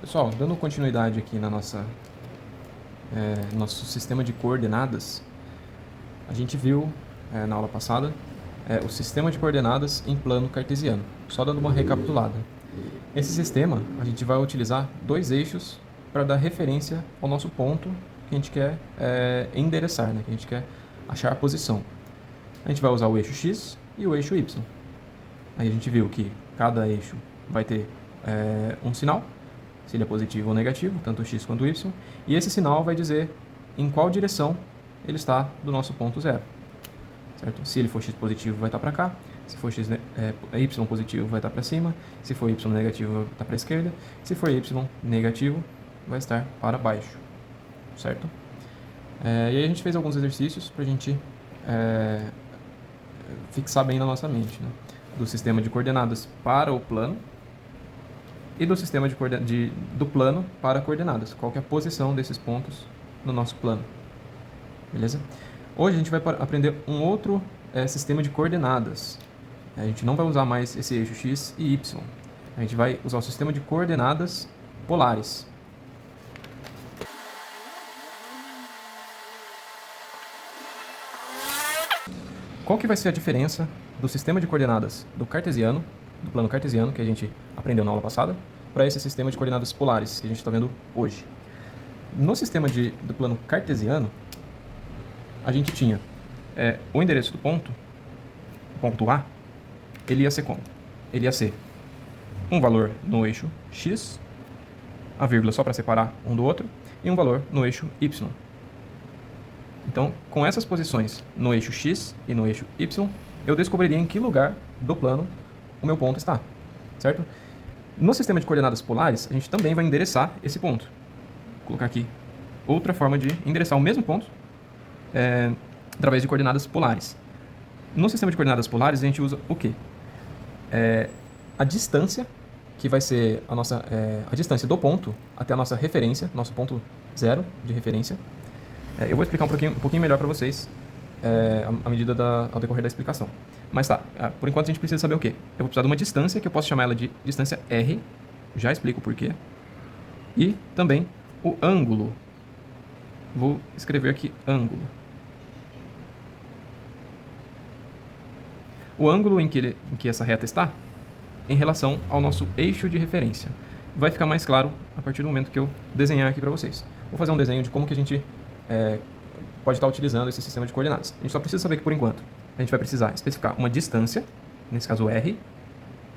Pessoal, dando continuidade aqui na nosso sistema de coordenadas, a gente viu na aula passada o sistema de coordenadas em plano cartesiano. Só dando uma recapitulada. Esse sistema, a gente vai utilizar dois eixos para dar referência ao nosso ponto que a gente quer endereçar, né? Que a gente quer achar a posição. A gente vai usar o eixo x e o eixo y. Aí a gente viu que cada eixo vai ter um sinal, se ele é positivo ou negativo, tanto o x quanto o y, e esse sinal vai dizer em qual direção ele está do nosso ponto zero. Certo? Se ele for x positivo, vai estar para cá, se for y positivo, vai estar para cima, se for y negativo, vai estar para a esquerda, se for y negativo, vai estar para baixo. Certo? E aí a gente fez alguns exercícios para a gente fixar bem na nossa mente, né? Do sistema de coordenadas para o plano e do sistema do plano para coordenadas. Qual que é a posição desses pontos no nosso plano. Beleza? Hoje a gente vai aprender um outro sistema de coordenadas. A gente não vai usar mais esse eixo x e y. A gente vai usar o sistema de coordenadas polares. Qual que vai ser a diferença do sistema de coordenadas do cartesiano, do plano cartesiano, que a gente aprendeu na aula passada, para esse sistema de coordenadas polares que a gente está vendo hoje? No sistema do plano cartesiano, a gente tinha o endereço do ponto A, ele ia ser como? Ele ia ser um valor no eixo x, a vírgula só para separar um do outro, e um valor no eixo y. Então, com essas posições no eixo x e no eixo y, eu descobriria em que lugar do plano o meu ponto está, certo? No sistema de coordenadas polares, a gente também vai endereçar esse ponto. Vou colocar aqui outra forma de endereçar o mesmo ponto através de coordenadas polares. No sistema de coordenadas polares, a gente usa o quê? A distância, que vai ser a distância do ponto até a nossa referência, nosso ponto zero de referência. Eu vou explicar um pouquinho melhor para vocês ao decorrer da explicação. Mas tá, por enquanto a gente precisa saber o quê? Eu vou precisar de uma distância, que eu posso chamar ela de distância R, já explico o porquê. E também o ângulo. Vou escrever aqui ângulo. O ângulo em que essa reta está em relação ao nosso eixo de referência. Vai ficar mais claro a partir do momento que eu desenhar aqui para vocês. Vou fazer um desenho de como que a gente pode estar utilizando esse sistema de coordenadas. A gente só precisa saber que, por enquanto, a gente vai precisar especificar uma distância, nesse caso R,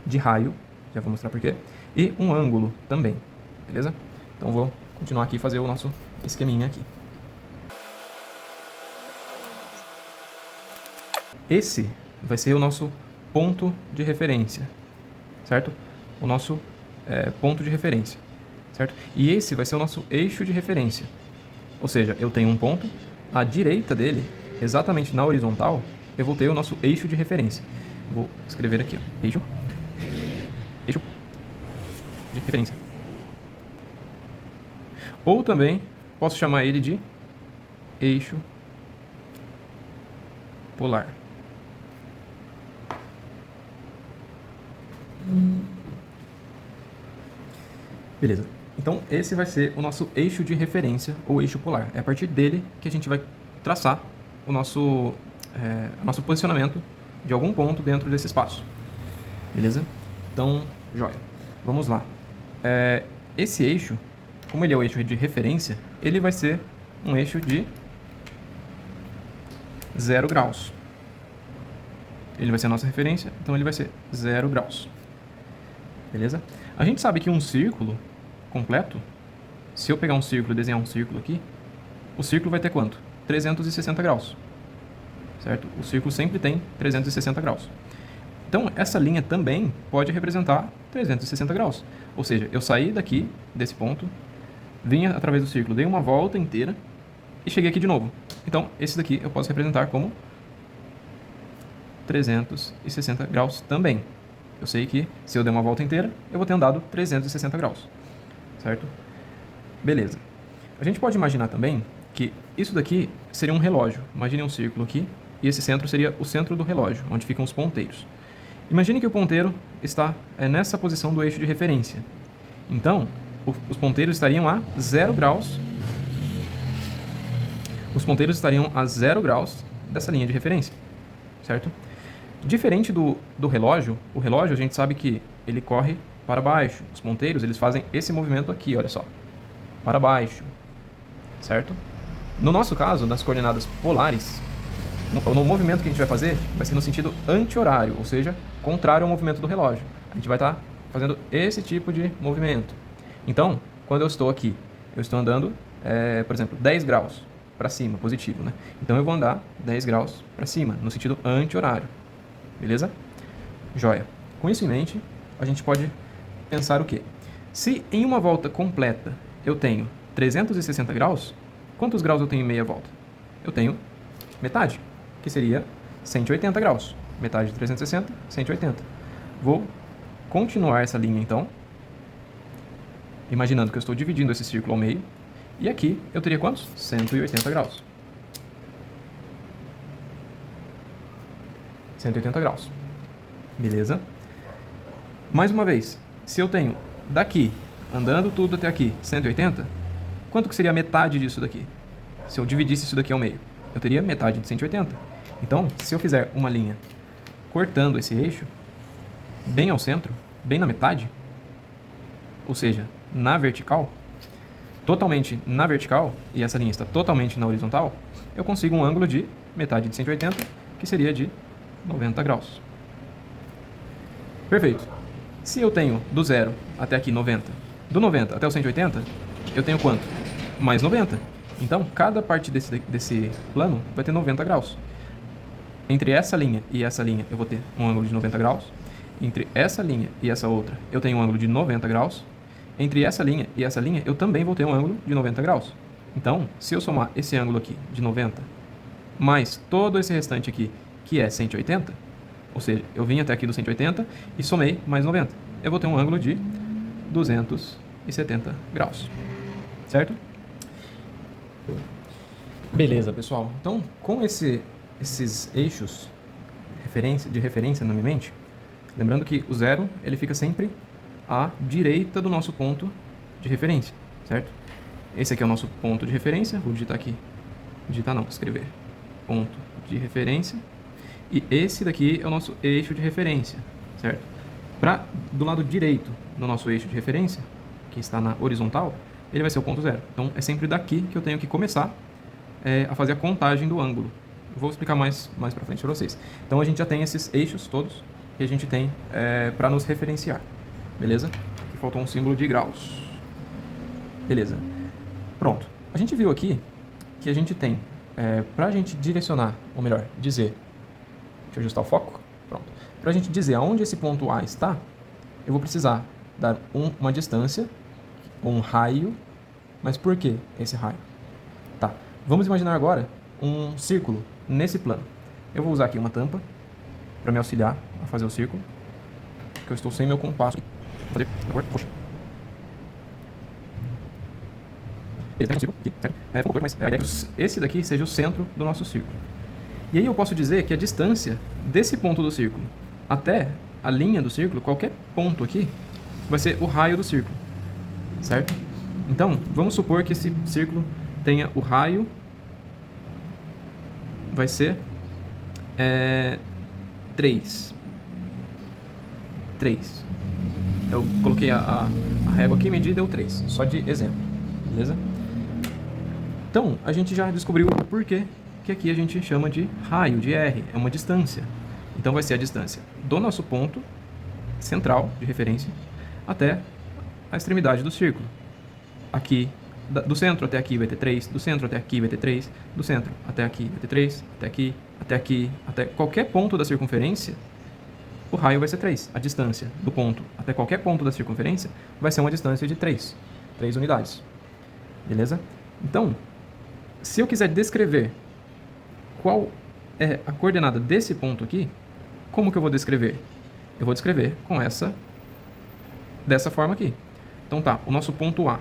de raio, já vou mostrar porquê, e um ângulo também, beleza? Então vou continuar aqui e fazer o nosso esqueminha aqui. Esse vai ser o nosso ponto de referência, certo? O nosso ponto de referência, certo? E esse vai ser o nosso eixo de referência. Ou seja, eu tenho um ponto, à direita dele, exatamente na horizontal, eu vou ter o nosso eixo de referência. Vou escrever aqui, ó, eixo de referência. Ou também posso chamar ele de eixo polar. Beleza. Então, esse vai ser o nosso eixo de referência, ou eixo polar. É a partir dele que a gente vai traçar o nosso posicionamento de algum ponto dentro desse espaço. Beleza? Então, joia. Vamos lá. Esse eixo, como ele é o eixo de referência, ele vai ser um eixo de 0 graus. Ele vai ser a nossa referência, então ele vai ser 0 graus. Beleza? A gente sabe que um círculo completo, se eu pegar um círculo e desenhar um círculo aqui, o círculo vai ter quanto? 360 graus. Certo? O círculo sempre tem 360 graus. Então, essa linha também pode representar 360 graus. Ou seja, eu saí daqui, desse ponto, vinha através do círculo, dei uma volta inteira e cheguei aqui de novo. Então, esse daqui eu posso representar como 360 graus também. Eu sei que se eu der uma volta inteira, eu vou ter andado 360 graus. Certo? Beleza. A gente pode imaginar também que isso daqui seria um relógio. Imagine um círculo aqui, e esse centro seria o centro do relógio, onde ficam os ponteiros. Imagine que o ponteiro está nessa posição do eixo de referência. Então, os ponteiros estariam a 0 graus. Os ponteiros estariam a 0 graus dessa linha de referência, certo? Diferente do relógio, o relógio a gente sabe que ele corre para baixo. Os ponteiros, eles fazem esse movimento aqui, olha só, para baixo, certo? No nosso caso, nas coordenadas polares, no movimento que a gente vai fazer vai ser no sentido anti-horário, ou seja, contrário ao movimento do relógio. A gente vai estar fazendo esse tipo de movimento. Então, quando eu estou aqui, eu estou andando, por exemplo, 10 graus para cima, positivo, né? Então eu vou andar 10 graus para cima, no sentido anti-horário. Beleza? Joia. Com isso em mente, a gente pode pensar o quê? Se em uma volta completa eu tenho 360 graus, quantos graus eu tenho em meia volta? Eu tenho metade, que seria 180 graus. Metade de 360, 180. Vou continuar essa linha então, imaginando que eu estou dividindo esse círculo ao meio, e aqui eu teria quantos? 180 graus. 180 graus. Beleza? Mais uma vez, se eu tenho daqui, andando tudo até aqui, 180, quanto que seria a metade disso daqui? Se eu dividisse isso daqui ao meio, eu teria metade de 180. Então, se eu fizer uma linha cortando esse eixo, bem ao centro, bem na metade, ou seja, na vertical, totalmente na vertical, e essa linha está totalmente na horizontal, eu consigo um ângulo de metade de 180, que seria de 90 graus. Perfeito. Se eu tenho do 0 até aqui 90, do 90 até o 180, eu tenho quanto? Mais 90. Então, cada parte desse plano vai ter 90 graus. Entre essa linha e essa linha, eu vou ter um ângulo de 90 graus. Entre essa linha e essa outra, eu tenho um ângulo de 90 graus. Entre essa linha e essa linha, eu também vou ter um ângulo de 90 graus. Então, se eu somar esse ângulo aqui de 90, mais todo esse restante aqui, que é 180, ou seja, eu vim até aqui do 180 e somei mais 90, eu vou ter um ângulo de 270 graus. Certo? Beleza, pessoal. Então, com esses eixos de referência na minha mente, lembrando que o 0 ele fica sempre à direita do nosso ponto de referência, certo? Esse aqui é o nosso ponto de referência, vou digitar aqui, escrever, ponto de referência, e esse daqui é o nosso eixo de referência, certo? Do lado direito do nosso eixo de referência, que está na horizontal, ele vai ser o ponto 0. Então, é sempre daqui que eu tenho que começar a fazer a contagem do ângulo. Vou explicar mais para frente para vocês. Então, a gente já tem esses eixos todos que a gente tem para nos referenciar. Beleza? Aqui faltou um símbolo de graus. Beleza. Pronto. A gente viu aqui que a gente tem, para a gente direcionar, ou melhor, dizer... Deixa eu ajustar o foco. Pronto. Para a gente dizer aonde esse ponto A está, eu vou precisar dar uma distância, um raio. Mas por que esse raio? Tá. Vamos imaginar agora um círculo nesse plano. Eu vou usar aqui uma tampa para me auxiliar a fazer o círculo, porque eu estou sem meu compasso. Mas a ideia é que esse daqui seja o centro do nosso círculo. E aí eu posso dizer que a distância desse ponto do círculo até a linha do círculo, qualquer ponto aqui, vai ser o raio do círculo, certo? Então, vamos supor que esse círculo tenha o raio, vai ser 3. Eu coloquei a régua aqui, medi, deu 3, só de exemplo, beleza? Então, a gente já descobriu o porquê que aqui a gente chama de raio, de R, é uma distância. Então, vai ser a distância do nosso ponto central de referência até a extremidade do círculo. Aqui, do centro até aqui vai ter 3, do centro até aqui vai ter 3, do centro até aqui vai ter 3, até aqui, até qualquer ponto da circunferência, o raio vai ser 3. A distância do ponto até qualquer ponto da circunferência vai ser uma distância de 3 unidades. Beleza? Então, se eu quiser descrever qual é a coordenada desse ponto aqui, como que eu vou descrever? Eu vou descrever com dessa forma aqui. Então tá, o nosso ponto A,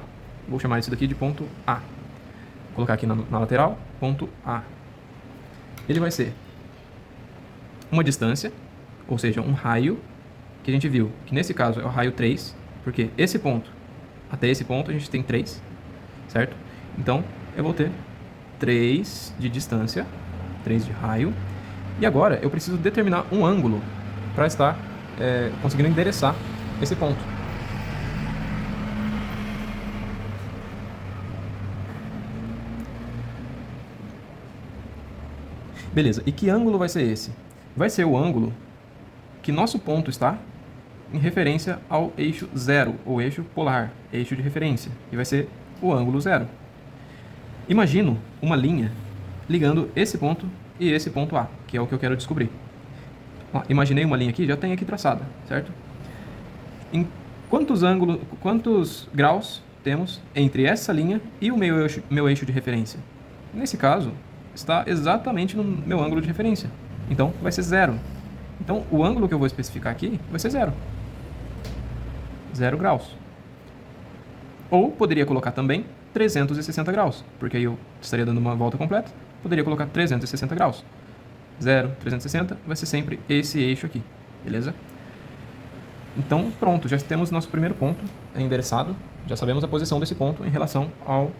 vou chamar isso daqui de ponto A. Vou colocar aqui na lateral, ponto A. Ele vai ser uma distância, ou seja, um raio, que a gente viu que nesse caso é o raio 3, porque esse ponto até esse ponto a gente tem 3, certo? Então, eu vou ter 3 de distância, 3 de raio, e agora eu preciso determinar um ângulo para estar conseguindo endereçar esse ponto. Beleza, e que ângulo vai ser esse? Vai ser o ângulo que nosso ponto está em referência ao eixo zero, ou eixo polar, eixo de referência, e vai ser o ângulo zero. Imagino uma linha ligando esse ponto e esse ponto A, que é o que eu quero descobrir. Ó, imaginei uma linha aqui, já tem aqui traçada, certo? Em quantos graus temos entre essa linha e o meu eixo de referência? Nesse caso, está exatamente no meu ângulo de referência. Então, vai ser zero. Então, o ângulo que eu vou especificar aqui vai ser zero. 0 graus. Ou poderia colocar também 360 graus, porque aí eu estaria dando uma volta completa. Poderia colocar 360 graus. 0, 360 vai ser sempre esse eixo aqui, beleza? Então, pronto, já temos nosso primeiro ponto endereçado. Já sabemos a posição desse ponto em relação ao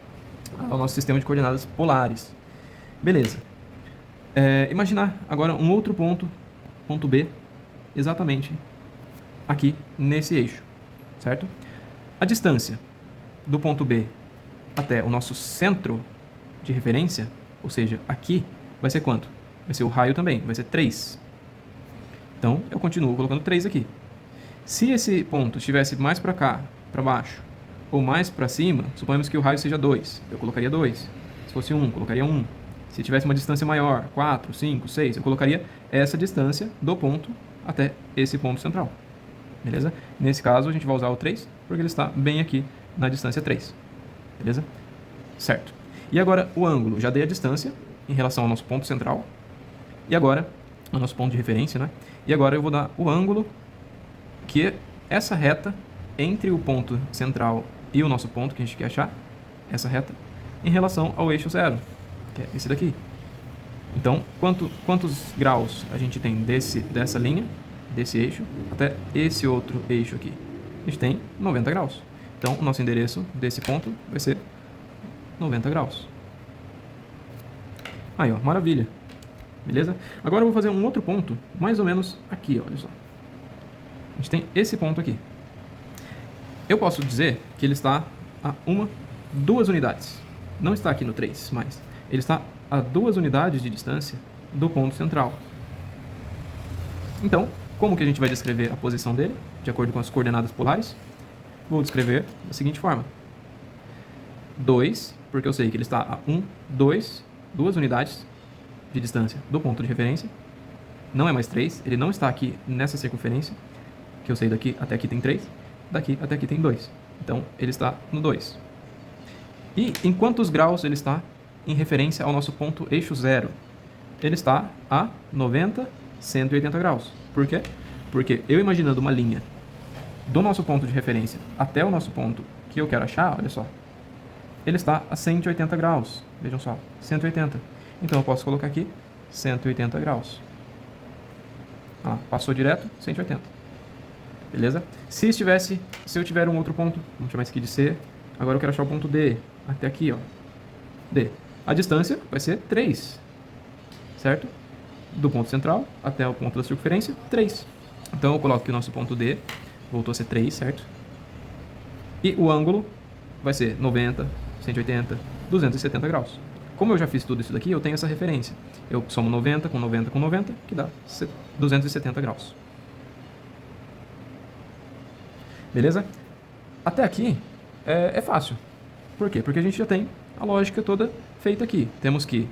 nosso sistema de coordenadas polares. Beleza. Imaginar agora um outro ponto, ponto B, exatamente aqui nesse eixo, certo? A distância do ponto B até o nosso centro de referência, ou seja, aqui, vai ser quanto? Vai ser o raio também, vai ser 3. Então, eu continuo colocando 3 aqui. Se esse ponto estivesse mais para cá, para baixo, ou mais para cima, suponhamos que o raio seja 2, eu colocaria 2. Se fosse 1, colocaria 1. Se tivesse uma distância maior, 4, 5, 6, eu colocaria essa distância do ponto até esse ponto central. Beleza? Nesse caso, a gente vai usar o 3, porque ele está bem aqui na distância 3. Beleza? Certo. E agora, o ângulo. Já dei a distância em relação ao nosso ponto central. E agora, ao nosso ponto de referência, né? E agora eu vou dar o ângulo que é essa reta entre o ponto central e o nosso ponto que a gente quer achar, essa reta, em relação ao eixo zero, que é esse daqui. Então, quantos graus a gente tem dessa linha, desse eixo, até esse outro eixo aqui? A gente tem 90 graus. Então, o nosso endereço desse ponto vai ser 90 graus. Aí, ó, maravilha. Beleza? Agora eu vou fazer um outro ponto, mais ou menos aqui, olha só. A gente tem esse ponto aqui. Eu posso dizer que ele está a 2 unidades. Não está aqui no 3, mas ele está a 2 unidades de distância do ponto central. Então, como que a gente vai descrever a posição dele, de acordo com as coordenadas polares? Vou descrever da seguinte forma. 2, porque eu sei que ele está a 2 unidades de distância do ponto de referência. Não é mais 3, ele não está aqui nessa circunferência, que eu sei daqui até aqui tem 3, daqui até aqui tem 2. Então, ele está no 2. E em quantos graus ele está em referência ao nosso ponto eixo zero? Ele está a 90, 180 graus. Por quê? Porque eu imaginando uma linha do nosso ponto de referência até o nosso ponto que eu quero achar, olha só, ele está a 180 graus. Vejam só, 180. Então eu posso colocar aqui 180 graus. Ah, passou direto, 180. Beleza? Se eu tiver um outro ponto, vamos chamar esse aqui de C, agora eu quero achar o ponto D, até aqui, ó. D. A distância vai ser 3, certo? Do ponto central até o ponto da circunferência, 3. Então eu coloco aqui o nosso ponto D, voltou a ser 3, certo? E o ângulo vai ser 90, 180, 270 graus. Como eu já fiz tudo isso daqui, eu tenho essa referência. Eu somo 90 com 90 com 90, que dá 270 graus. Beleza? Até aqui é fácil. Por quê? Porque a gente já tem a lógica toda feita aqui. Temos que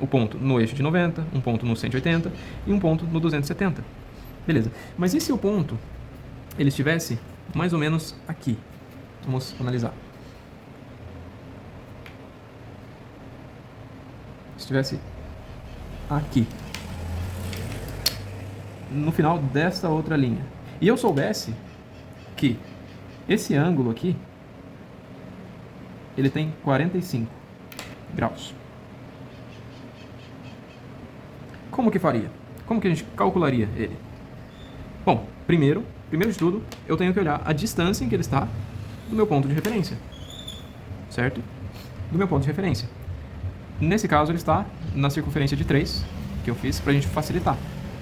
o ponto no eixo de 90, um ponto no 180 e um ponto no 270. Beleza. Mas e se o ponto ele estivesse mais ou menos aqui? Vamos analisar. Se estivesse aqui, no final desta outra linha, e eu soubesse que esse ângulo aqui ele tem 45 graus. Como que faria? Como que a gente calcularia ele? Bom, primeiro de tudo, eu tenho que olhar a distância em que ele está do meu ponto de referência, certo? Do meu ponto de referência. Nesse caso, ele está na circunferência de 3, que eu fiz para a gente facilitar.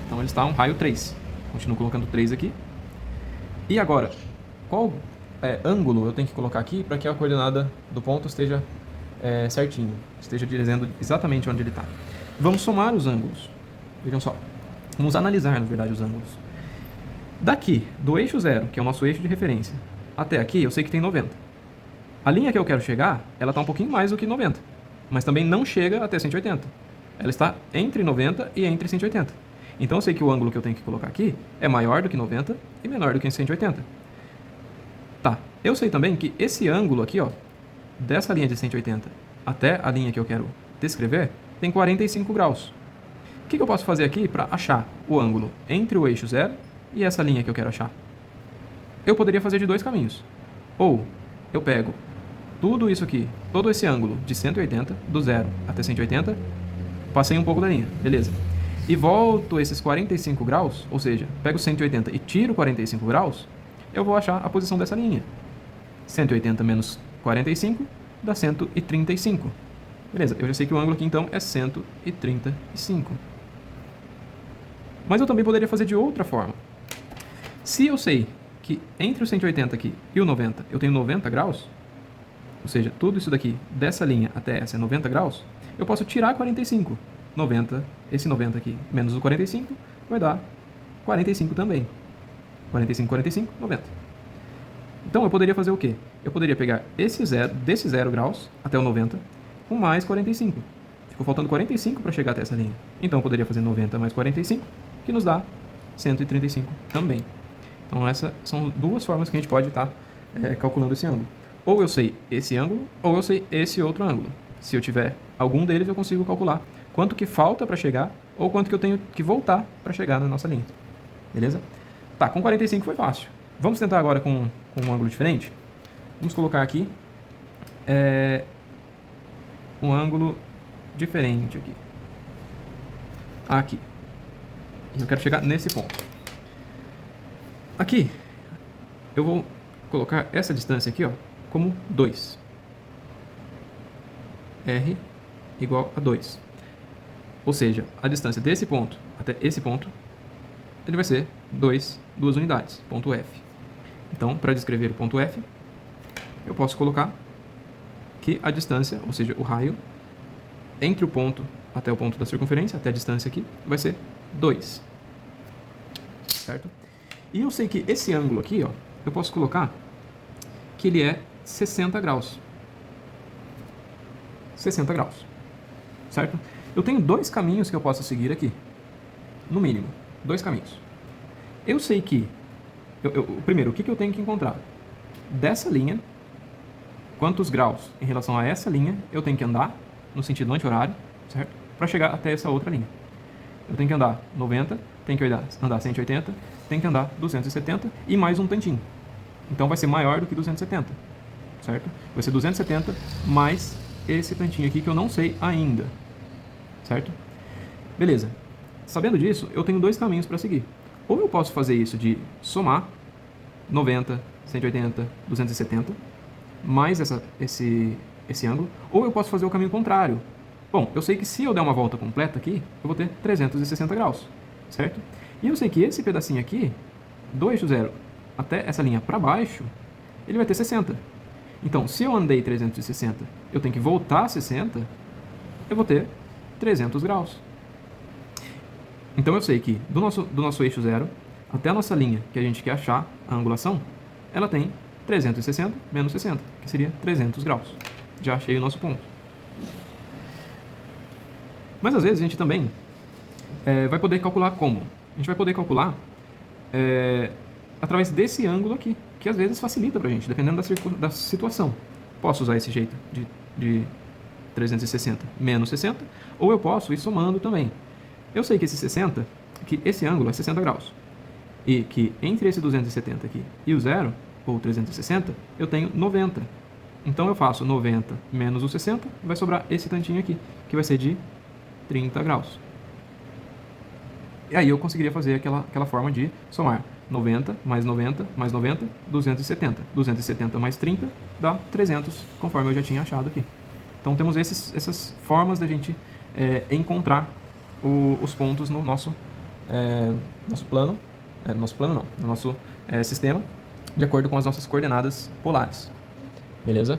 Então, ele está um raio 3. Continuo colocando 3 aqui. E agora, qual ângulo eu tenho que colocar aqui para que a coordenada do ponto esteja certinho, esteja dizendo exatamente onde ele está? Vamos somar os ângulos. Vejam só. Vamos analisar, na verdade, os ângulos. Daqui, do eixo 0, que é o nosso eixo de referência, até aqui, eu sei que tem 90. A linha que eu quero chegar, ela está um pouquinho mais do que 90, mas também não chega até 180. Ela está entre 90 e entre 180. Então eu sei que o ângulo que eu tenho que colocar aqui é maior do que 90 e menor do que 180. Tá, eu sei também que esse ângulo aqui, ó, dessa linha de 180 até a linha que eu quero descrever, tem 45 graus. O que eu posso fazer aqui para achar o ângulo entre o eixo 0 e essa linha que eu quero achar? Eu poderia fazer de dois caminhos. Ou eu pego tudo isso aqui, todo esse ângulo de 180, do 0 até 180, passei um pouco da linha, beleza. E volto esses 45 graus, ou seja, pego 180 e tiro 45 graus, eu vou achar a posição dessa linha. 180 menos 45 dá 135. Beleza, eu já sei que o ângulo aqui então é 135. Mas eu também poderia fazer de outra forma. Se eu sei que entre o 180 aqui e o 90 eu tenho 90 graus, ou seja, tudo isso daqui, dessa linha até essa é 90 graus, eu posso tirar 45. 90, esse 90 aqui, menos o 45, vai dar 45 também. 45, 45, 90. Então eu poderia fazer o quê? Eu poderia pegar esse zero, desse 0 graus até o 90, com mais 45. Ficou faltando 45 para chegar até essa linha. Então eu poderia fazer 90 mais 45, que nos dá 135 também. Então essas são duas formas que a gente pode estar calculando esse ângulo. Ou eu sei esse ângulo, ou eu sei esse outro ângulo. Se eu tiver algum deles, eu consigo calcular quanto que falta para chegar, ou quanto que eu tenho que voltar para chegar na nossa linha. Beleza? Tá, com 45 foi fácil. Vamos tentar agora com um ângulo diferente? Vamos colocar aqui um ângulo diferente aqui. Aqui. Eu quero chegar nesse ponto. Aqui, eu vou colocar essa distância aqui, ó, como 2. R igual a 2. Ou seja, a distância desse ponto até esse ponto, ele vai ser 2 unidades, ponto F. Então, para descrever o ponto F, eu posso colocar que a distância, ou seja, o raio, entre o ponto até o ponto da circunferência, até a distância aqui, vai ser 2. Certo? E eu sei que esse ângulo aqui, ó, eu posso colocar que ele é 60 graus. 60 graus. Certo? Eu tenho dois caminhos que eu posso seguir aqui. No mínimo, dois caminhos. Eu sei que... primeiro, o que eu tenho que encontrar? Dessa linha, quantos graus em relação a essa linha eu tenho que andar, no sentido anti-horário, certo? Para chegar até essa outra linha. Eu tenho que andar 90, tenho que andar 180, tenho que andar 270 e mais um tantinho. Então vai ser maior do que 270, certo? Vai ser 270 mais esse tantinho aqui que eu não sei ainda, certo? Beleza. Sabendo disso, eu tenho dois caminhos para seguir. Ou eu posso fazer isso de somar 90, 180, 270, mais esse ângulo, ou eu posso fazer o caminho contrário. Bom, eu sei que se eu der uma volta completa aqui, eu vou ter 360 graus, certo? E eu sei que esse pedacinho aqui, do eixo 0 até essa linha para baixo, ele vai ter 60. Então, se eu andei 360, eu tenho que voltar 60, eu vou ter 300 graus. Então eu sei que do nosso eixo 0 até a nossa linha que a gente quer achar, a angulação, ela tem 360 menos 60, que seria 300 graus. Já achei o nosso ponto. Mas às vezes a gente também vai poder calcular como? A gente vai poder calcular através desse ângulo aqui, que às vezes facilita pra gente, dependendo da situação. Posso usar esse jeito de 360 menos 60, ou eu posso ir somando também. Eu sei que esse ângulo é 60 graus. E que entre esse 270 aqui e o 0, ou 360, eu tenho 90. Então eu faço 90 menos o 60, vai sobrar esse tantinho aqui, que vai ser de 30 graus. E aí eu conseguiria fazer aquela forma de somar 90 mais 90 mais 90, 270. 270 mais 30 dá 300, conforme eu já tinha achado aqui. Então temos essas formas da gente encontrar os pontos no nosso plano, no nosso sistema, de acordo com as nossas coordenadas polares. Beleza?